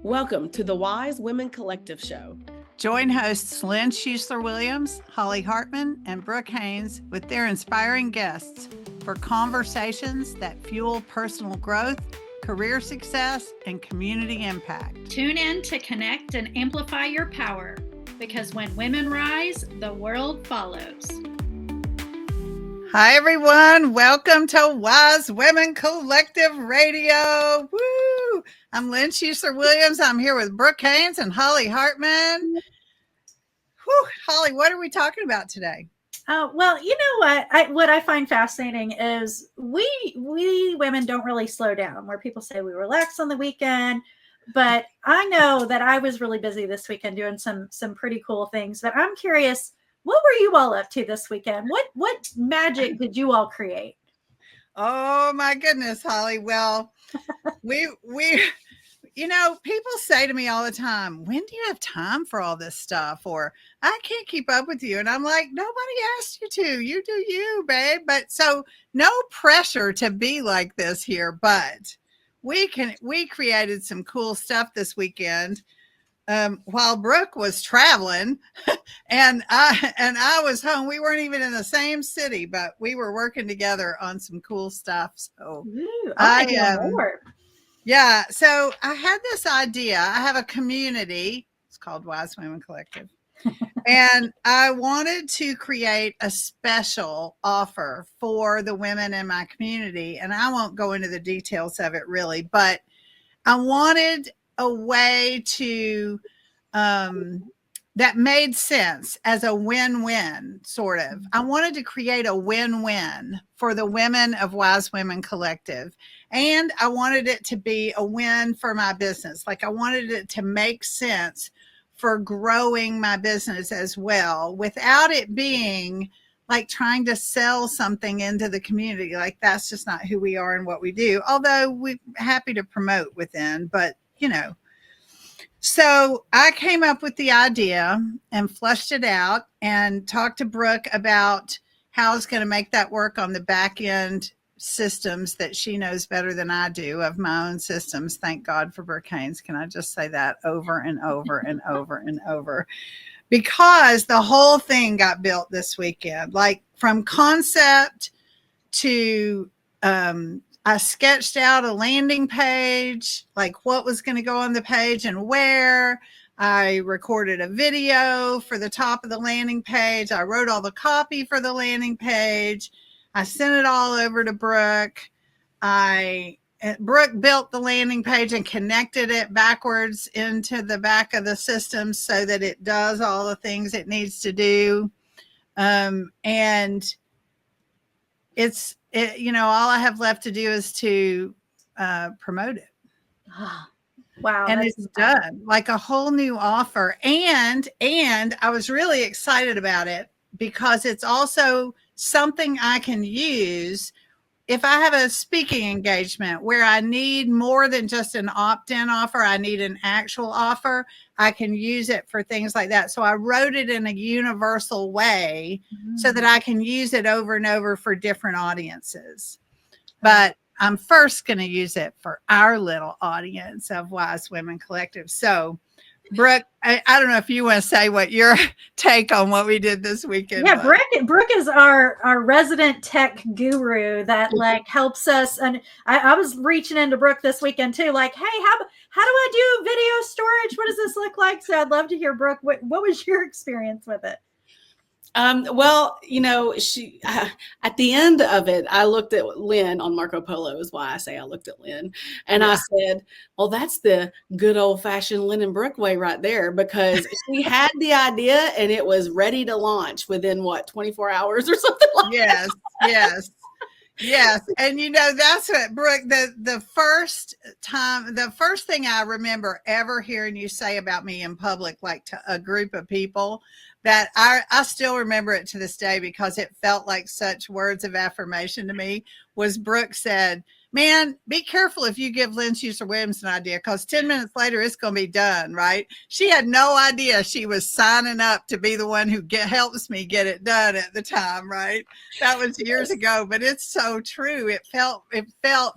Welcome to the Wise Women Collective Show. Join hosts Lin Schussler Williams, Holly Hartman, and Brooke Haynes with their inspiring guests for conversations that fuel personal growth, career success, and community impact. Tune in to connect and amplify your power, because when women rise, the world follows. Hi, everyone. Welcome to Wise Women Collective Radio. Woo! I'm Lin Schussler Williams. I'm here with Brooke Haynes and Holly Hartman. Whew. Holly, what are we talking about today? Well, you know what I find fascinating is we women don't really slow down, where people say we relax on the weekend. But I know that I was really busy this weekend doing some pretty cool things. But I'm curious, what were you all up to this weekend? What magic did you all create? Oh my goodness, Holly. Well, we people say to me all the time, when do you have time for all this stuff? Or I can't keep up with you. And I'm like, nobody asked you to. You do you, babe. But so no pressure to be like this here, but we created some cool stuff this weekend. While Brooke was traveling and I was home. We weren't even in the same city, but we were working together on some cool stuff. So yeah, so I had this idea. I have a community. It's called Wise Women Collective. And I wanted to create a special offer for the women in my community. And I won't go into the details of it really, but I wanted a way to that made sense as a win-win, sort of. I wanted to create a win-win for the women of Wise Women Collective. And I wanted it to be a win for my business. Like I wanted it to make sense for growing my business as well, without it being like trying to sell something into the community. Like that's just not who we are and what we do. Although we're happy to promote within, but So I came up with the idea and fleshed it out and talked to Brooke about how I was going to make that work on the back end systems that she knows better than I do of my own systems. Thank God for Brooke Haynes. Can I just say that over and over and over and over? Because the whole thing got built this weekend, like from concept to, I sketched out a landing page, like what was going to go on the page and where. I recorded a video for the top of the landing page. I wrote all the copy for the landing page. I sent it all over to Brooke. Brooke built the landing page and connected it backwards into the back of the system so that it does all the things it needs to do. And all I have left to do is to promote it. Wow. And it's done, like a whole new offer. And I was really excited about it because it's also something I can use if I have a speaking engagement where I need more than just an opt-in offer. I need an actual offer. I can use it for things like that. So I wrote it in a universal way so that I can use it over and over for different audiences. But I'm first going to use it for our little audience of Wise Women Collective. So Brooke, I don't know if you want to say what your take on what we did this weekend. Yeah, Brooke is our resident tech guru that like helps us. And I was reaching into Brooke this weekend too, like, hey, how do I do video storage? What does this look like? So I'd love to hear, Brooke, what was your experience with it? She at the end of it, I looked at Lin on Marco Polo, is why I say I looked at Lin. And I said, well, that's the good old fashioned Lin and Brooke way right there, because she had the idea and it was ready to launch within 24 hours or something like that. Yes. And that's what, Brooke, the first thing I remember ever hearing you say about me in public, like to a group of people, that I still remember it to this day because it felt like such words of affirmation to me, was Brooke said, man, be careful if you give Lin Schussler Williams an idea, because 10 minutes later it's going to be done, right? She had no idea she was signing up to be the one who helps me get it done at the time, right? That was years ago, but it's so true. It felt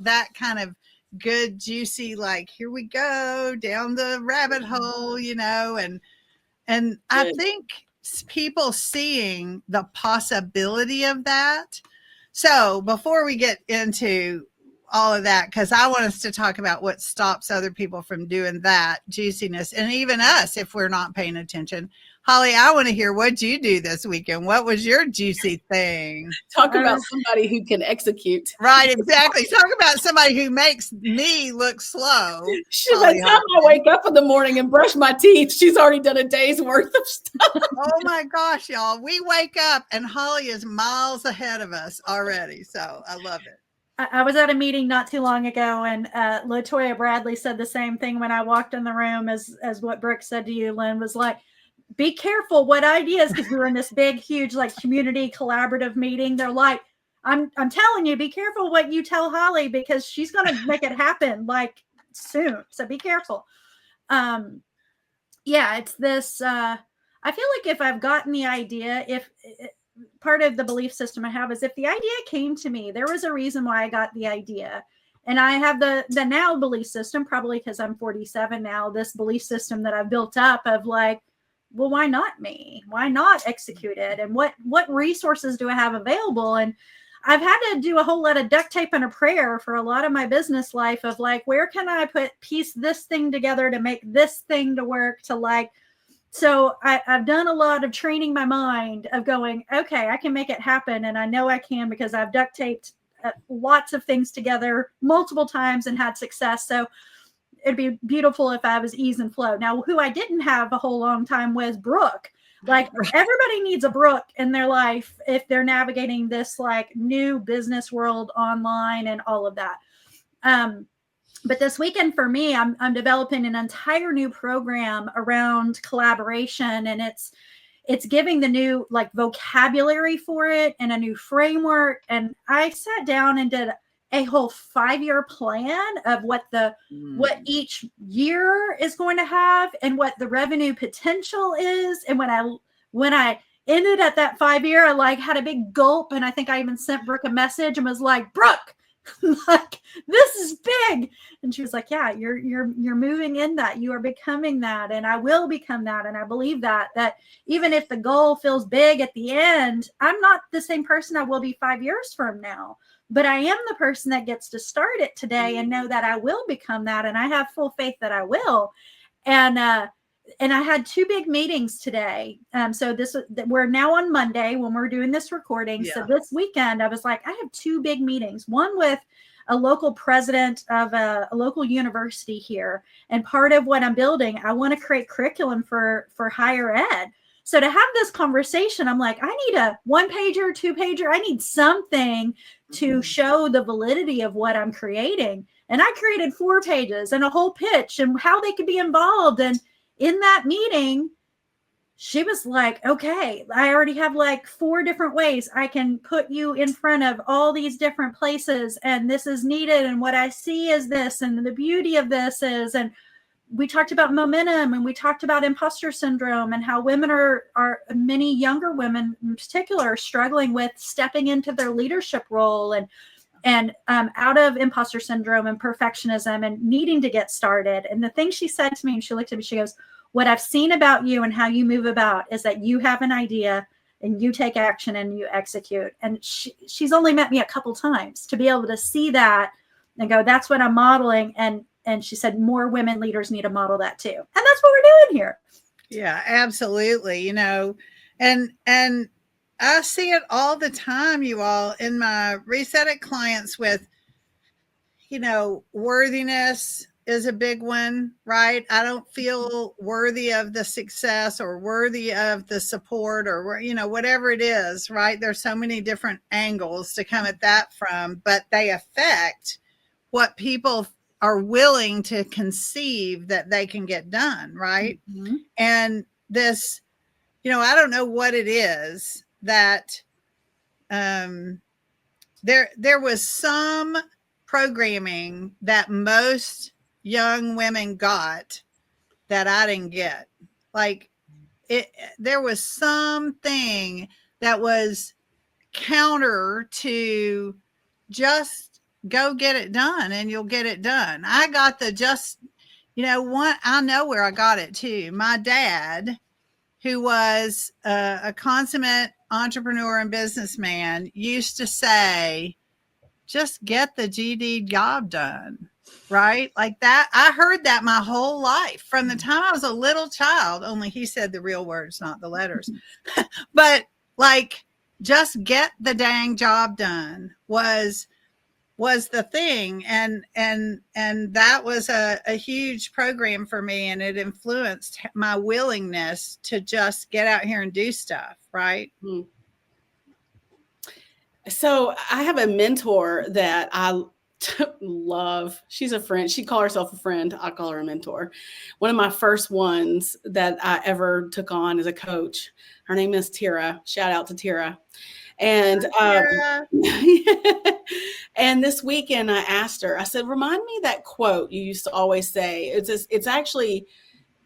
that kind of good, juicy, like, here we go down the rabbit hole, you know, and I Good. think people seeing the possibility of that. So before we get into all of that, because I want us to talk about what stops other people from doing that juiciness, and even us if we're not paying attention. Holly, I want to hear what you do this weekend. What was your juicy thing? Talk about somebody who can execute. Right, exactly. Talk about somebody who makes me look slow. By the time I wake up in the morning and brush my teeth, she's already done a day's worth of stuff. Oh my gosh, y'all. We wake up and Holly is miles ahead of us already. So I love it. I was at a meeting not too long ago, and Latoya Bradley said the same thing when I walked in the room as what Brooke said to you, Lynn, was like, be careful what ideas, because we were in this big, huge, like community collaborative meeting. They're like, I'm telling you, be careful what you tell Holly, because she's going to make it happen like soon. So be careful. Yeah, it's this, I feel like if I've gotten the idea, if part of the belief system I have is if the idea came to me, there was a reason why I got the idea. And I have the now belief system, probably because I'm 47 now, this belief system that I've built up of like, well, why not me? Why not execute it? And what resources do I have available? And I've had to do a whole lot of duct tape and a prayer for a lot of my business life of like, where can I piece this thing together to make this thing to work, to like, so I've done a lot of training my mind of going, okay, I can make it happen. And I know I can because I've duct taped lots of things together multiple times and had success. So it'd be beautiful if I was ease and flow. Now, who I didn't have a whole long time was Brooke. Like everybody needs a Brooke in their life if they're navigating this like new business world online and all of that. But this weekend for me, I'm developing an entire new program around collaboration, and it's giving the new like vocabulary for it and a new framework. And I sat down and did a whole 5-year plan of what each year is going to have and what the revenue potential is. And when I ended at that 5-year, I like had a big gulp, and I think I even sent Brooke a message and was like, Brooke, like, this is big. And she was like, yeah, you're moving in that, you are becoming that, and I will become that. And I believe that even if the goal feels big at the end, I'm not the same person I will be 5 years from now, but I am the person that gets to start it today and know that I will become that. And I have full faith that I will. And I had 2 big meetings today. So we're now on Monday when we're doing this recording. Yeah. So this weekend I was like, I have 2 big meetings, one with a local president of a local university here. And part of what I'm building, I want to create curriculum for higher ed. So to have this conversation, I'm like, I need a 1-pager, 2-pager. I need something to show the validity of what I'm creating. And I created 4 pages and a whole pitch and how they could be involved. And in that meeting, she was like, okay, I already have like 4 different ways I can put you in front of all these different places. And this is needed. And what I see is this, and the beauty of this is, and we talked about momentum, and we talked about imposter syndrome, and how women are many younger women in particular are struggling with stepping into their leadership role and out of imposter syndrome and perfectionism and needing to get started. And the thing she said to me, and she looked at me, she goes, what I've seen about you and how you move about is that you have an idea and you take action and you execute. And she's only met me a couple times to be able to see that and go, that's what I'm modeling. And she said, more women leaders need to model that too. And that's what we're doing here. Yeah, absolutely. You know, and I see it all the time, you all, in my Reset It clients with, you know, worthiness is a big one, right? I don't feel worthy of the success or worthy of the support or, you know, whatever it is, right? There's so many different angles to come at that from, but they affect what people are willing to conceive that they can get done, right? Mm-hmm. And this, you know, I don't know what it is that there was some programming that most young women got that I didn't get. Like there was something that was counter to just go get it done and you'll get it done. I got the just, I know where I got it too. My dad, who was a consummate entrepreneur and businessman, used to say, just get the GD job done. Right? Like that. I heard that my whole life from the time I was a little child, only he said the real words, not the letters. But like, just get the dang job done was the thing. And that was a huge program for me. And it influenced my willingness to just get out here and do stuff. Right. Mm-hmm. So I have a mentor that I love. She's a friend. She calls herself a friend. I call her a mentor. One of my first ones that I ever took on as a coach. Her name is Tira. Shout out to Tira. And and this weekend I asked her, I said, remind me that quote you used to always say. It's actually,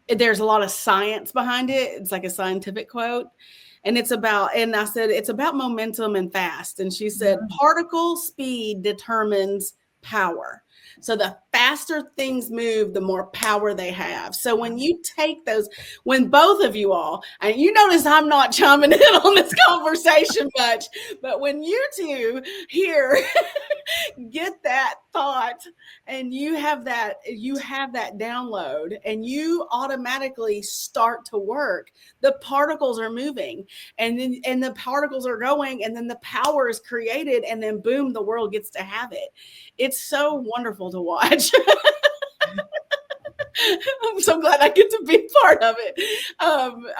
there's a lot of science behind it. It's like a scientific quote. And I said, it's about momentum and fast. And she said, particle speed determines power. So the faster things move, the more power they have. So when you take those, when both of you all, and you notice I'm not chiming in on this conversation much, but when you two here get that thought and you have that download and you automatically start to work, the particles are moving and the particles are going and then the power is created and then boom, the world gets to have it. It's so wonderful to watch. I'm so glad I get to be part of it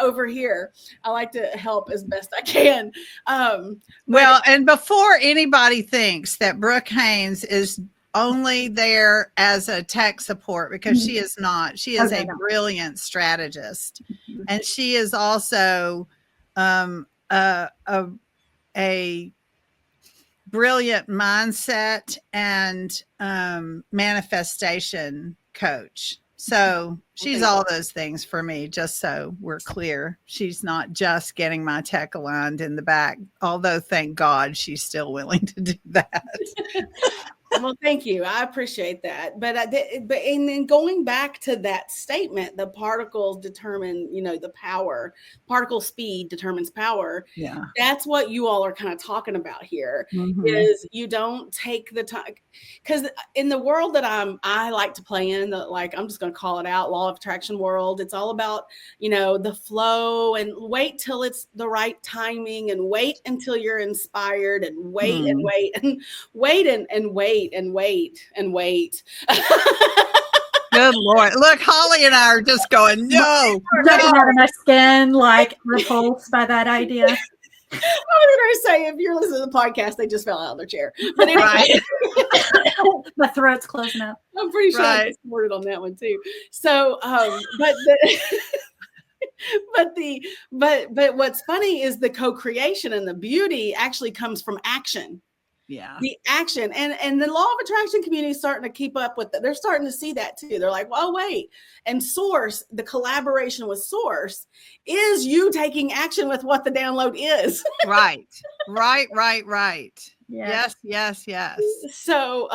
over here. I like to help as best I can. And before anybody thinks that Brooke Haynes is only there as a tech support, because she is not. She is a brilliant strategist. And she is also a brilliant mindset and manifestation coach. So she's all those things for me, just so we're clear. She's not just getting my tech aligned in the back, although thank God she's still willing to do that. Well, thank you. I appreciate that. But and then going back to that statement, the particles determine, the power. Particle speed determines power. Yeah. That's what you all are kind of talking about here. Is you don't take the time, because in the world that I like to play in, I'm just going to call it out, law of attraction world. It's all about, the flow and wait till it's the right timing and wait until you're inspired and wait and wait and wait and wait. And wait. Good Lord. Look, Holly and I are just going, no. Jumping out of my skin, like repulsed by that idea. I was going to say, if you're listening to the podcast, they just fell out of their chair. But anyway, my throat's closing up. I'm pretty sure I supported on that one too. So, but what's funny is the co-creation and the beauty actually comes from action. Yeah. The action and the law of attraction community is starting to keep up with it. They're starting to see that too. They're like, well, wait. And Source, the collaboration with Source is you taking action with what the download is. Right. Yeah. Yes. So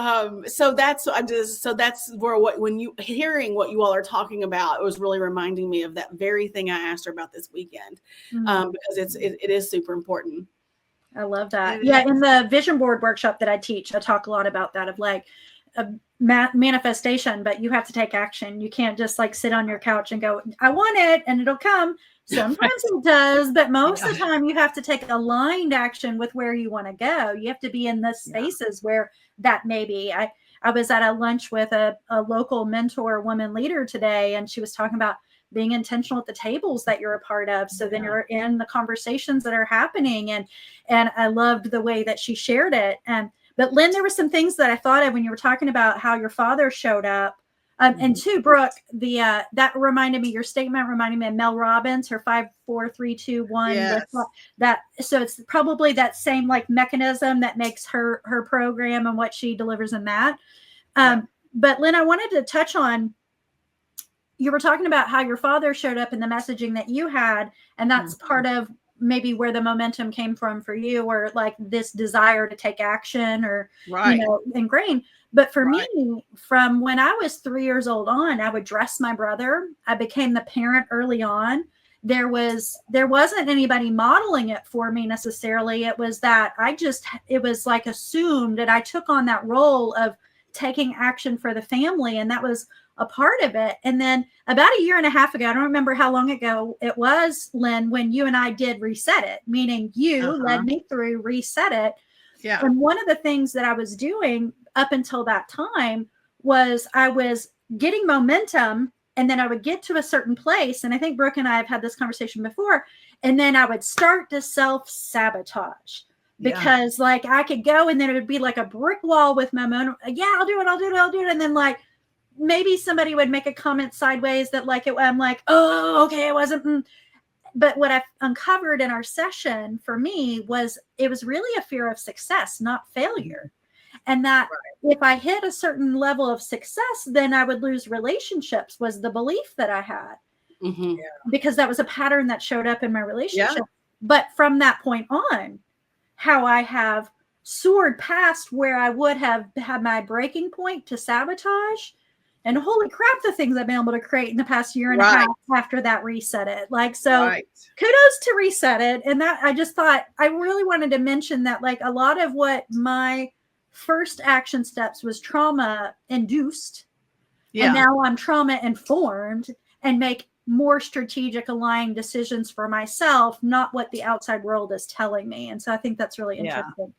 that's where when you hearing what you all are talking about, it was really reminding me of that very thing I asked her about this weekend, because it is super important. I love that. Yeah. In the vision board workshop that I teach, I talk a lot about that, of like a manifestation, but you have to take action. You can't just like sit on your couch and go, I want it and it'll come. Sometimes it does, but most of the time you have to take aligned action with where you want to go. You have to be in the spaces where that may be. I was at a lunch with a local mentor woman leader today, and she was talking about being intentional at the tables that you're a part of. So then you're in the conversations that are happening. And I loved the way that she shared it. But Lynn, there were some things that I thought of when you were talking about how your father showed up. And two, Brooke, that reminded me, your statement reminded me of Mel Robbins, her 5, 4, 3, 2, 1. Yes. So it's probably that same like mechanism that makes her program and what she delivers in that. But Lynn, I wanted to touch on, you were talking about how your father showed up in the messaging that you had, and that's part of maybe where the momentum came from for you, or like this desire to take action, or, Right. ingrained. But for Right. me, from when I was 3 years old on, I would dress my brother. I became the parent early on. There wasn't anybody modeling it for me necessarily. It was that it was like assumed, and I took on that role of taking action for the family, and that was a part of it. And then about a year and a half ago, I don't remember how long ago it was, Lynn, when you and I did Reset It, meaning you led me through Reset It. Yeah. And one of the things that I was doing up until that time was I was getting momentum, and then I would get to a certain place. And I think Brooke and I have had this conversation before. And then I would start to self-sabotage, because like I could go, and then it would be like a brick wall with my momentum. Yeah, I'll do it. And then like, maybe somebody would make a comment sideways that like I'm like, oh, okay, it wasn't. But what I've uncovered in our session for me was it was really a fear of success, not failure. And that if I hit a certain level of success, then I would lose relationships, was the belief that I had. Because that was a pattern that showed up in my relationship. But from that point on, how I have soared past where I would have had my breaking point to sabotage. And holy crap, the things I've been able to create in the past year and a half after that Reset It. Like, so kudos to Reset It. And that, I just thought I really wanted to mention that, like, a lot of what my first action steps was trauma induced. And now I'm trauma informed and make more strategic, aligned decisions for myself, not what the outside world is telling me. And so I think that's really interesting.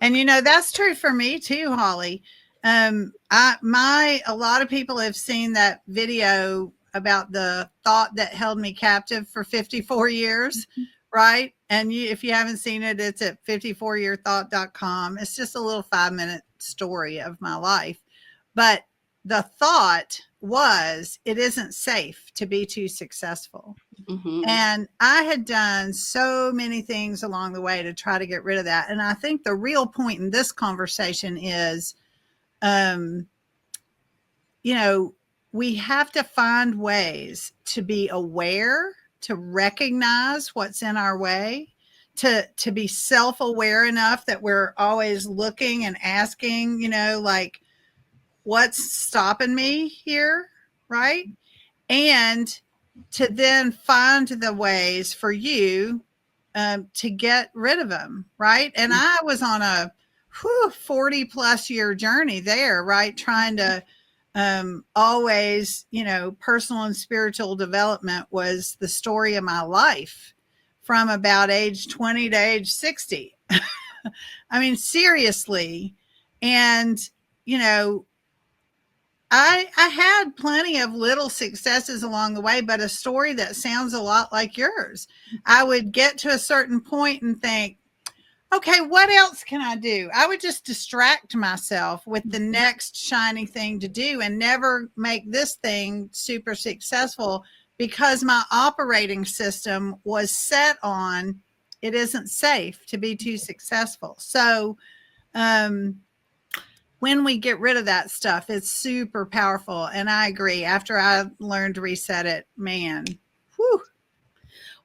And that's true for me too, Holly. A lot of people have seen that video about the thought that held me captive for 54 years, right? And if you haven't seen it, it's at 54yearthought.com. It's just a little 5-minute story of my life. But the thought was, it isn't safe to be too successful. And I had done so many things along the way to try to get rid of that. And I think the real point in this conversation is, we have to find ways to be aware, to recognize what's in our way, to be self-aware enough that we're always looking and asking, like, what's stopping me here, right? And to then find the ways for you to get rid of them, right? And I was on a 40 plus year journey there, right? Trying to always, personal and spiritual development was the story of my life from about age 20 to age 60. I mean, seriously. And, I had plenty of little successes along the way, but a story that sounds a lot like yours. I would get to a certain point and think, okay, what else can I do? I would just distract myself with the next shiny thing to do and never make this thing super successful, because my operating system was set on it isn't safe to be too successful. So when we get rid of that stuff, it's super powerful. And I agree. After I learned to Reset It, man, whew.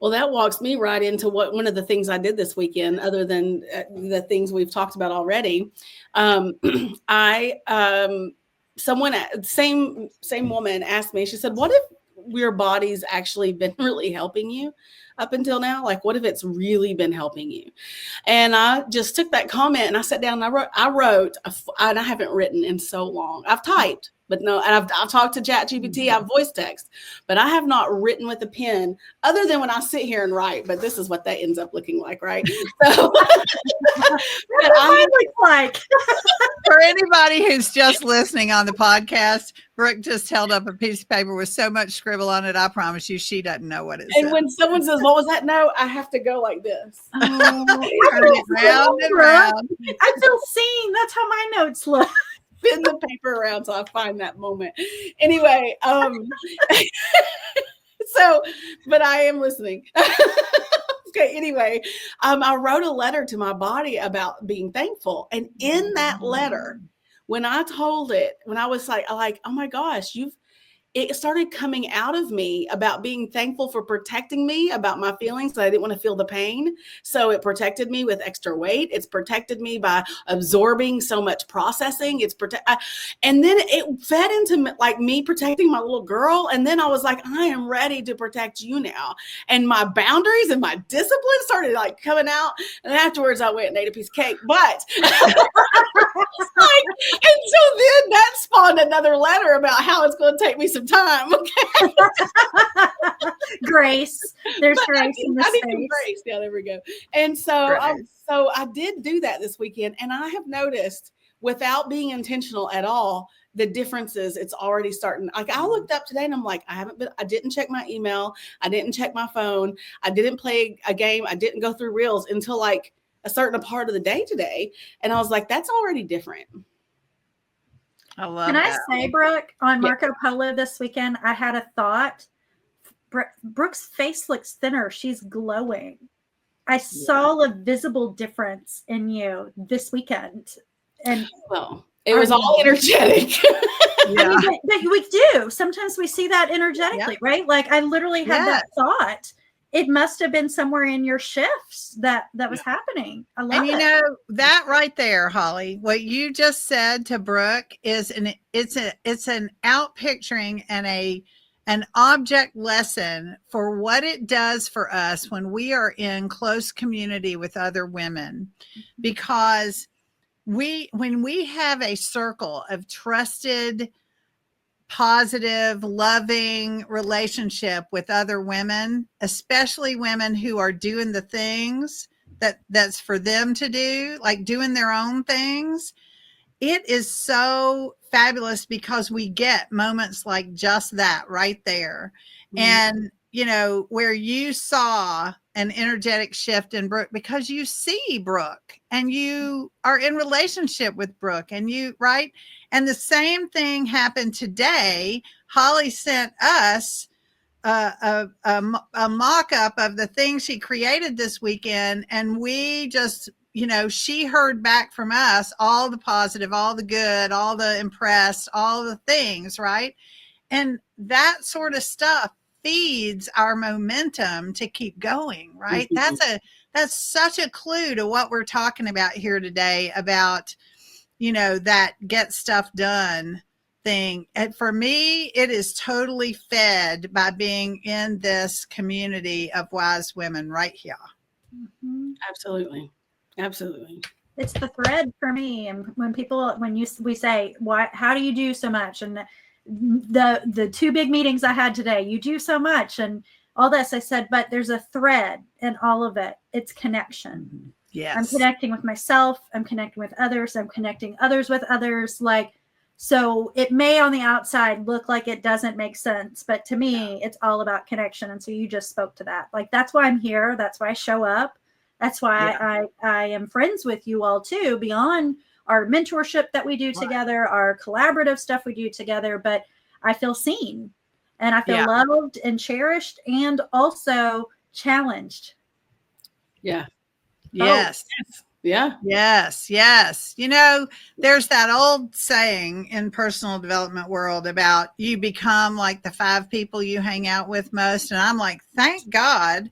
Well, that walks me right into one of the things I did this weekend, other than the things we've talked about already. Same woman asked me, she said, what if your body's actually been really helping you up until now? Like, what if it's really been helping you? And I just took that comment and I sat down and I wrote, and I haven't written in so long. I've typed, but no, and I've talked to ChatGPT, I've voice text, but I have not written with a pen other than when I sit here and write. But this is what that ends up looking like, right? So for anybody who's just listening on the podcast, Brooke just held up a piece of paper with so much scribble on it. I promise you, she doesn't know what it is. And when someone says, "What was that?" No, I have to go like this. Turn it round and round. I feel seen. That's how my notes look. Spin the paper around so I find that moment. Anyway, but I am listening. Okay, anyway, I wrote a letter to my body about being thankful. And in that letter, when I told it, when I was like, oh my gosh, it started coming out of me about being thankful for protecting me about my feelings. So I didn't want to feel the pain. So it protected me with extra weight. It's protected me by absorbing so much processing. And then it fed into like me protecting my little girl. And then I was like, I am ready to protect you now. And my boundaries and my discipline started like coming out. And afterwards I went and ate a piece of cake. But and so then that spawned another letter about how it's going to take me some time. Okay. Grace. There's grace in the I need space. grace. Yeah, there we go. And so I did do that this weekend, and I have noticed without being intentional at all, the differences. It's already starting. Like I looked up today and I'm like, I didn't check my email. I didn't check my phone. I didn't play a game. I didn't go through reels until like a certain part of the day today. And I was like, that's already different. I love Can that. I say, Brooke, on Marco Polo this weekend, I had a thought. Brooke's face looks thinner. She's glowing. I saw a visible difference in you this weekend. And well, it was all energetic. Yeah. I mean, but we do. Sometimes we see that energetically, right? Like I literally had that thought. It must have been somewhere in your shifts that was happening. I love it. And you know, that right there, Holly, what you just said to Brooke is it's an out picturing and an object lesson for what it does for us when we are in close community with other women. Because when we have a circle of trusted, positive, loving relationship with other women, especially women who are doing the things that's for them to do, like doing their own things, it is so fabulous because we get moments like just that right there. Mm-hmm. And, you know, where you saw an energetic shift in Brooke because you see Brooke and you are in relationship with Brooke and you, right? And the same thing happened today. Holly sent us a mock-up of the thing she created this weekend. And we just, you know, she heard back from us all the positive, all the good, all the impressed, all the things, right? And that sort of stuff feeds our momentum to keep going, right? Mm-hmm. That's such a clue to what we're talking about here today about, you know, that get stuff done thing. And for me, it is totally fed by being in this community of wise women right here. Mm-hmm. Absolutely. Absolutely. It's the thread for me. And when we say, why, how do you do so much? And the two big meetings I had today, you do so much and all this, I said, but there's a thread in all of it. It's connection. Yes. I'm connecting with myself. I'm connecting with others. I'm connecting others with others. Like, so it may on the outside look like it doesn't make sense, but to me, it's all about connection. And so you just spoke to that. Like, that's why I'm here. That's why I show up. That's why I am friends with you all too, beyond our mentorship that we do together, our collaborative stuff we do together, but I feel seen and I feel loved and cherished and also challenged. Yeah. Yes. Oh, yeah. Yes. Yes. You know, there's that old saying in personal development world about you become like the 5 people you hang out with most. And I'm like, thank God,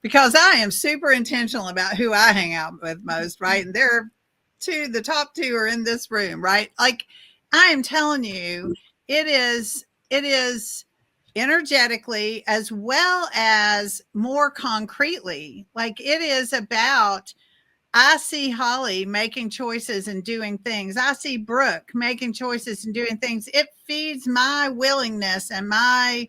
because I am super intentional about who I hang out with most. Right. And the top 2 are in this room, right? Like I am telling you, it is energetically as well as more concretely. Like it is about, I see Holly making choices and doing things. I see Brooke making choices and doing things. It feeds my willingness and my,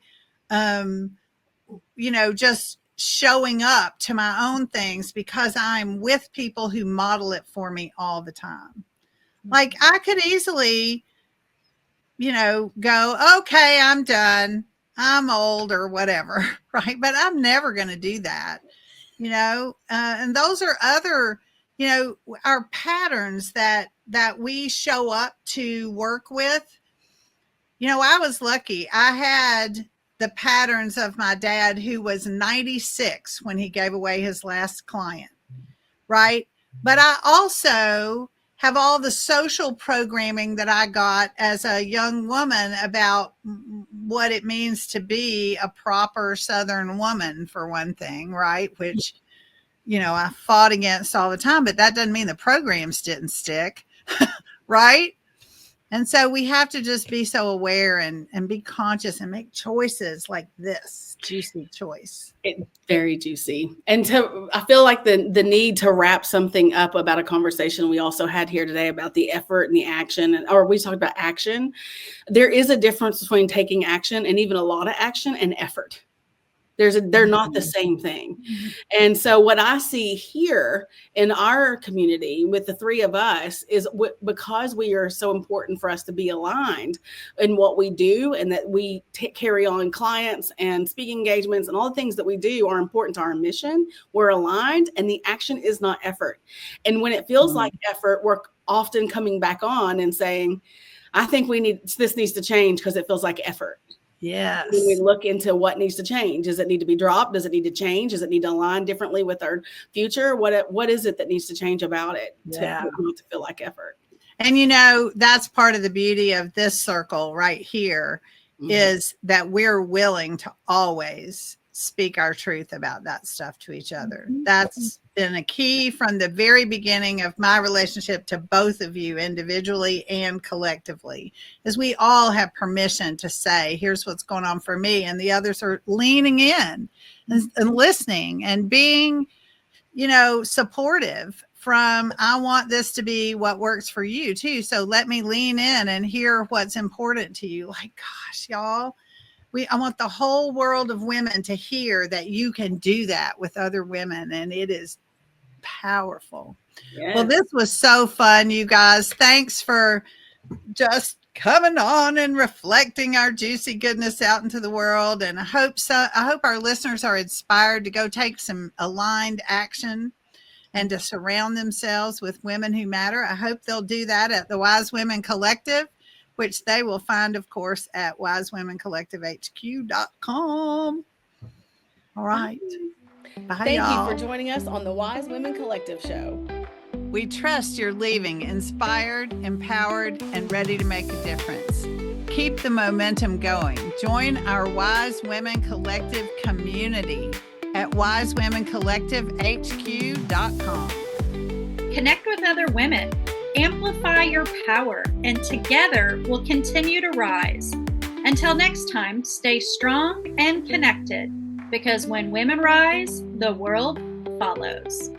you know, just showing up to my own things because I'm with people who model it for me all the time. Like I could easily, you know, go, okay, I'm done. I'm old or whatever, right? But I'm never going to do that, you know? And those are other, you know, our patterns that we show up to work with. You know, I was lucky. I had the patterns of my dad who was 96 when he gave away his last client, right? But I also have all the social programming that I got as a young woman about what it means to be a proper Southern woman, for one thing, right? Which, I fought against all the time, but that doesn't mean the programs didn't stick, right? And so we have to just be so aware and be conscious and make choices like this juicy choice. Very juicy. And I feel like the need to wrap something up about a conversation we also had here today about the effort and the action, or we talked about action. There is a difference between taking action and even a lot of action and effort. They're not the same thing. And so what I see here in our community with the three of us is because we are so important for us to be aligned in what we do, and that we carry on clients and speaking engagements and all the things that we do are important to our mission. We're aligned, and the action is not effort. And when it feels like effort, we're often coming back on and saying, I think this needs to change because it feels like effort. Yes. When we look into what needs to change, does it need to be dropped? Does it need to change? Does it need to align differently with our future? What is it that needs to change about it to feel like effort? And that's part of the beauty of this circle right here, is that we're willing to always speak our truth about that stuff to each other. That's been a key from the very beginning of my relationship to both of you individually and collectively, is we all have permission to say, here's what's going on for me. And the others are leaning in and listening and being, supportive from, I want this to be what works for you too. So let me lean in and hear what's important to you. Like, gosh, y'all, I want the whole world of women to hear that you can do that with other women. And it is powerful. Yes. Well, this was so fun, you guys. Thanks for just coming on and reflecting our juicy goodness out into the world. And I hope our listeners are inspired to go take some aligned action and to surround themselves with women who matter. I hope they'll do that at the Wise Women Collective, which they will find, of course, at wisewomencollectivehq.com. All right. Bye, Thank y'all. you for joining us on the Wise Women Collective Show. We trust you're leaving inspired, empowered, and ready to make a difference. Keep the momentum going. Join our Wise Women Collective community at wisewomencollectivehq.com. Connect with other women. Amplify your power, and together we'll continue to rise. Until next time, stay strong and connected, because when women rise, the world follows.